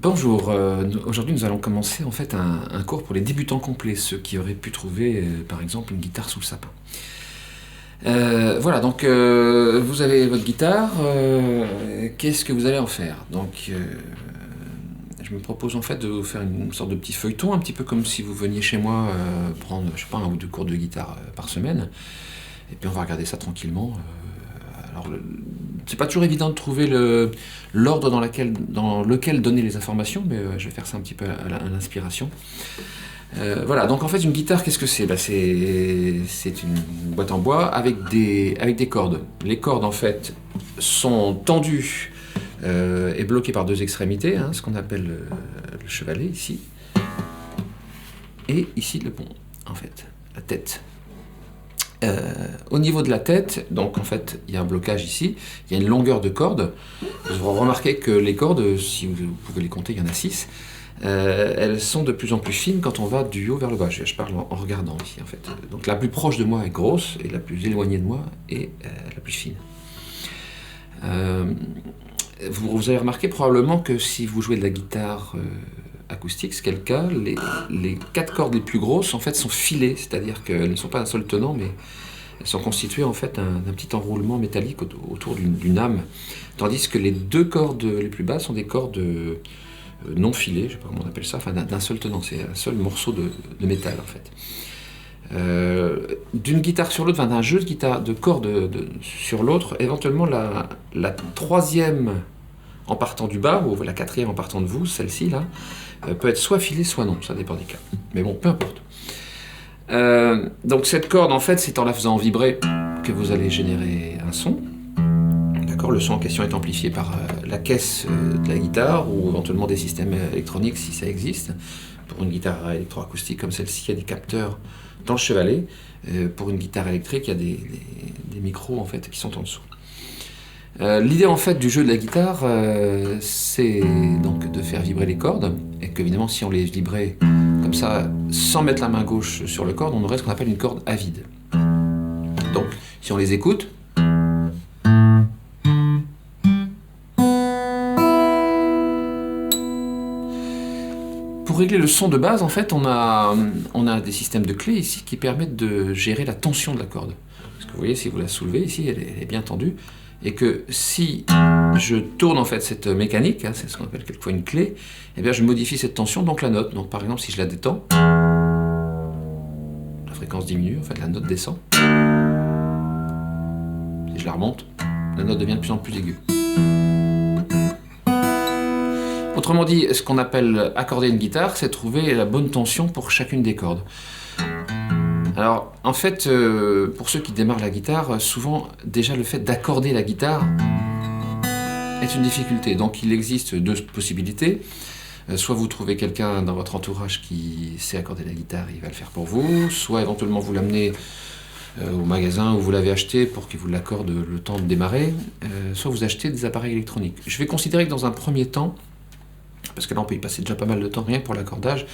Bonjour, aujourd'hui nous allons commencer en fait un cours pour les débutants complets, ceux qui auraient pu trouver par exemple une guitare sous le sapin. Voilà, donc vous avez votre guitare, qu'est-ce que vous allez en faire? Donc je me propose en fait de vous faire une sorte de petit feuilleton, un petit peu comme si vous veniez chez moi prendre, je sais pas, un ou deux cours de guitare par semaine, et puis on va regarder ça tranquillement. Alors, c'est pas toujours évident de trouver l'ordre dans lequel donner les informations, mais je vais faire ça un petit peu à l'inspiration. Voilà, donc en fait, une guitare, qu'est-ce que c'est? C'est une boîte en bois avec des cordes. Les cordes, en fait, sont tendues et bloquées par deux extrémités, hein, ce qu'on appelle le chevalet, ici. Et ici, le pont, en fait, la tête. Au niveau de la tête, donc en fait, il y a un blocage ici, il y a une longueur de corde. Vous remarquez que les cordes, si vous pouvez les compter, il y en a 6, elles sont de plus en plus fines quand on va du haut vers le bas. Je parle en regardant ici, en fait. Donc la plus proche de moi est grosse, et la plus éloignée de moi est la plus fine. Vous avez remarqué probablement que si vous jouez de la guitare acoustique, c'est quel cas, les 4 cordes les plus grosses en fait sont filées, c'est-à-dire qu'elles ne sont pas un seul tenant, mais elles sont constituées en fait d'un petit enroulement métallique autour d'une âme, tandis que les 2 cordes les plus basses sont des cordes non filées, je ne sais pas comment on appelle ça, enfin d'un seul tenant, c'est un seul morceau de métal en fait. D'une guitare sur l'autre, enfin d'un jeu de cordes sur l'autre, éventuellement la troisième en partant du bas, ou la quatrième en partant de vous, celle-ci là, peut être soit filée, soit non, ça dépend des cas. Mais bon, peu importe. Donc cette corde, en fait, c'est en la faisant vibrer que vous allez générer un son. D'accord, le son en question est amplifié par la caisse de la guitare, ou éventuellement des systèmes électroniques si ça existe. Pour une guitare électroacoustique comme celle-ci, il y a des capteurs dans le chevalet. Pour une guitare électrique, il y a des micros en fait qui sont en dessous. L'idée en fait du jeu de la guitare, c'est donc de faire vibrer les cordes, et qu'évidemment si on les vibrait comme ça, sans mettre la main gauche sur le corde, on aurait ce qu'on appelle une corde à vide. Donc si on les écoute, pour régler le son de base, en fait, on a des systèmes de clés ici qui permettent de gérer la tension de la corde. Parce que vous voyez, si vous la soulevez ici, elle est bien tendue. Et que si je tourne en fait cette mécanique, hein, c'est ce qu'on appelle quelquefois une clé, eh bien je modifie cette tension, donc la note. Donc par exemple, si je la détends, la fréquence diminue, en fait la note descend. Si je la remonte, la note devient de plus en plus aiguë. Autrement dit, ce qu'on appelle accorder une guitare, c'est trouver la bonne tension pour chacune des cordes. Alors, en fait, pour ceux qui démarrent la guitare, souvent, déjà le fait d'accorder la guitare est une difficulté. Donc, il existe 2 possibilités. Soit vous trouvez quelqu'un dans votre entourage qui sait accorder la guitare, il va le faire pour vous. Soit éventuellement vous l'amenez au magasin où vous l'avez acheté pour qu'il vous l'accorde le temps de démarrer. Soit vous achetez des appareils électroniques. Je vais considérer que dans un premier temps, parce que là on peut y passer déjà pas mal de temps rien pour l'accordage,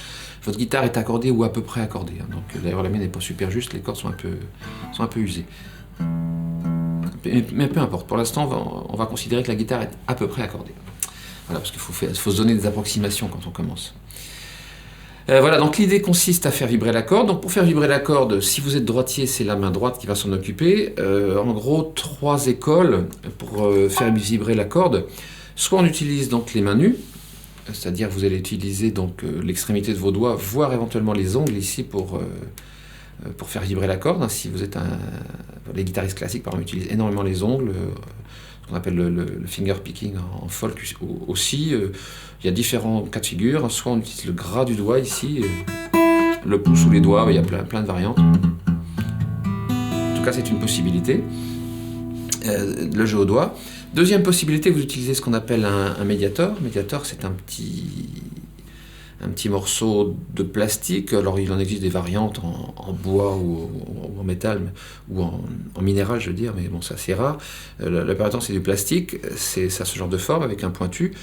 votre guitare est accordée ou à peu près accordée, hein. Donc d'ailleurs la mienne n'est pas super juste, les cordes sont un peu usées. Mais peu importe, pour l'instant on va considérer que la guitare est à peu près accordée. Voilà, parce qu'il faut se donner des approximations quand on commence. Voilà, donc l'idée consiste à faire vibrer la corde. Donc pour faire vibrer la corde, si vous êtes droitier, c'est la main droite qui va s'en occuper. En gros, 3 écoles pour faire vibrer la corde. Soit on utilise donc les mains nues, c'est-à-dire vous allez utiliser donc l'extrémité de vos doigts, voire éventuellement les ongles ici pour faire vibrer la corde. Si vous êtes les guitaristes classiques par exemple utilisent énormément les ongles, ce qu'on appelle le finger picking en folk aussi. Il y a différents cas de figure, soit on utilise le gras du doigt ici, le pouce ou les doigts, il y a plein de variantes. En tout cas c'est une possibilité, le jeu au doigt. Deuxième possibilité, vous utilisez ce qu'on appelle un médiator. Médiator, c'est un petit morceau de plastique. Alors, il en existe des variantes en bois ou en métal, ou en minéral, je veux dire, mais bon, c'est assez rare. La plupart du temps, c'est du plastique. Ça a ce genre de forme avec un pointu.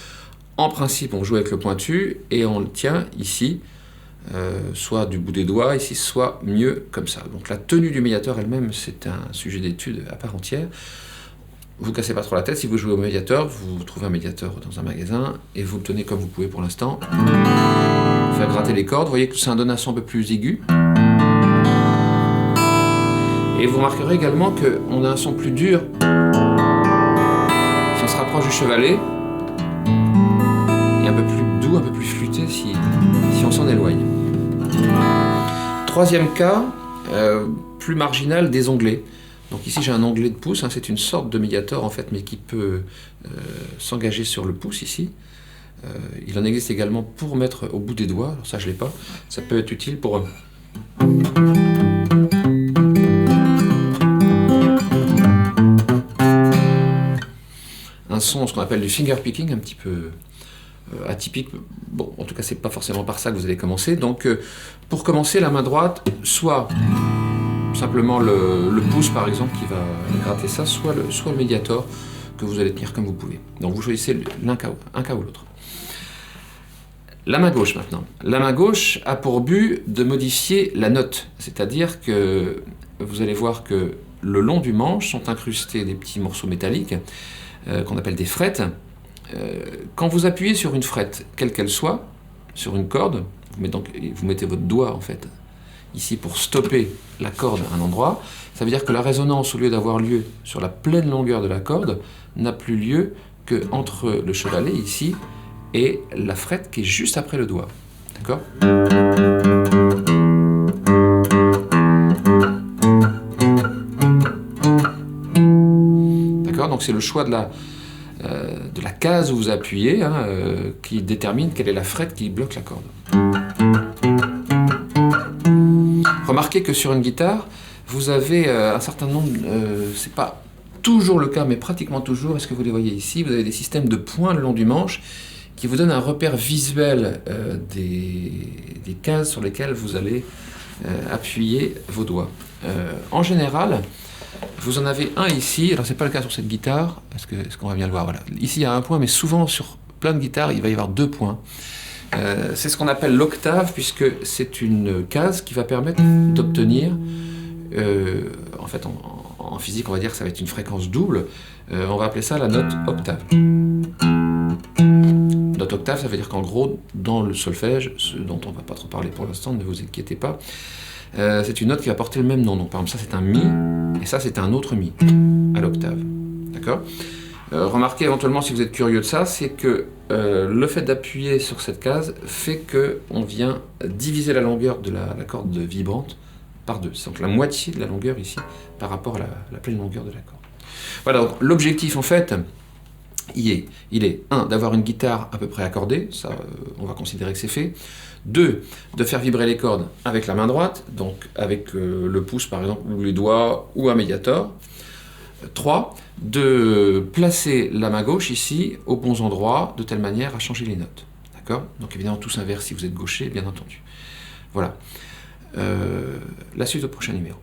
En principe, on joue avec le pointu et on le tient ici, soit du bout des doigts, ici, soit mieux comme ça. Donc, la tenue du médiator elle-même, c'est un sujet d'étude à part entière. vous cassez pas trop la tête. Si vous jouez au médiator, vous trouvez un médiator dans un magasin et vous le tenez comme vous pouvez pour l'instant. Faire gratter les cordes. Vous voyez que ça donne un son un peu plus aigu. Et vous remarquerez également qu'on a un son plus dur. Si on se rapproche du chevalet, et un peu plus doux, un peu plus flûté si on s'en éloigne. Troisième cas, plus marginal, des onglets. Donc ici j'ai un onglet de pouce, hein, c'est une sorte de médiator en fait, mais qui peut s'engager sur le pouce ici. Il en existe également pour mettre au bout des doigts, alors ça je l'ai pas, ça peut être utile pour... un son, ce qu'on appelle du finger picking, un petit peu atypique. Bon, en tout cas, c'est pas forcément par ça que vous allez commencer. Donc, pour commencer, la main droite, soit simplement le pouce, par exemple, qui va gratter ça, soit le médiator que vous allez tenir comme vous pouvez. Donc, vous choisissez un cas ou l'autre. La main gauche, maintenant. La main gauche a pour but de modifier la note. C'est-à-dire que vous allez voir que le long du manche sont incrustés des petits morceaux métalliques qu'on appelle des frettes. Quand vous appuyez sur une frette, quelle qu'elle soit, sur une corde, vous mettez votre doigt en fait ici pour stopper la corde à un endroit, ça veut dire que la résonance, au lieu d'avoir lieu sur la pleine longueur de la corde, n'a plus lieu qu'entre le chevalet ici et la frette qui est juste après le doigt. D'accord ? D'accord ? Donc c'est le choix de la case où vous appuyez qui détermine quelle est la frette qui bloque la corde. Remarquez que sur une guitare, vous avez un certain nombre, c'est pas toujours le cas, mais pratiquement toujours, est-ce que vous les voyez ici, vous avez des systèmes de points le long du manche qui vous donnent un repère visuel des cases sur lesquelles vous allez appuyer vos doigts. En général, vous en avez un ici, alors c'est pas le cas sur cette guitare, est-ce qu'on va bien le voir, voilà. Ici il y a un point, mais souvent sur plein de guitares, il va y avoir deux points. C'est ce qu'on appelle l'octave, puisque c'est une case qui va permettre d'obtenir, en fait en physique on va dire que ça va être une fréquence double, on va appeler ça la note octave. Note octave, ça veut dire qu'en gros, dans le solfège, ce dont on ne va pas trop parler pour l'instant, ne vous inquiétez pas, c'est une note qui va porter le même nom. Donc par exemple, ça c'est un Mi, et ça c'est un autre Mi, à l'octave. D'accord ? Remarquez éventuellement, si vous êtes curieux de ça, c'est que le fait d'appuyer sur cette case fait qu'on vient diviser la longueur de la corde vibrante par deux. C'est donc la moitié de la longueur ici, par rapport à la pleine longueur de la corde. Voilà, donc l'objectif en fait, il est 1, d'avoir une guitare à peu près accordée, ça on va considérer que c'est fait. 2, de faire vibrer les cordes avec la main droite, donc avec le pouce par exemple, ou les doigts, ou un médiator. 3, de placer la main gauche ici aux bons endroits, de telle manière à changer les notes. D'accord ? Donc évidemment tous inverses si vous êtes gaucher, bien entendu. Voilà. La suite au prochain numéro.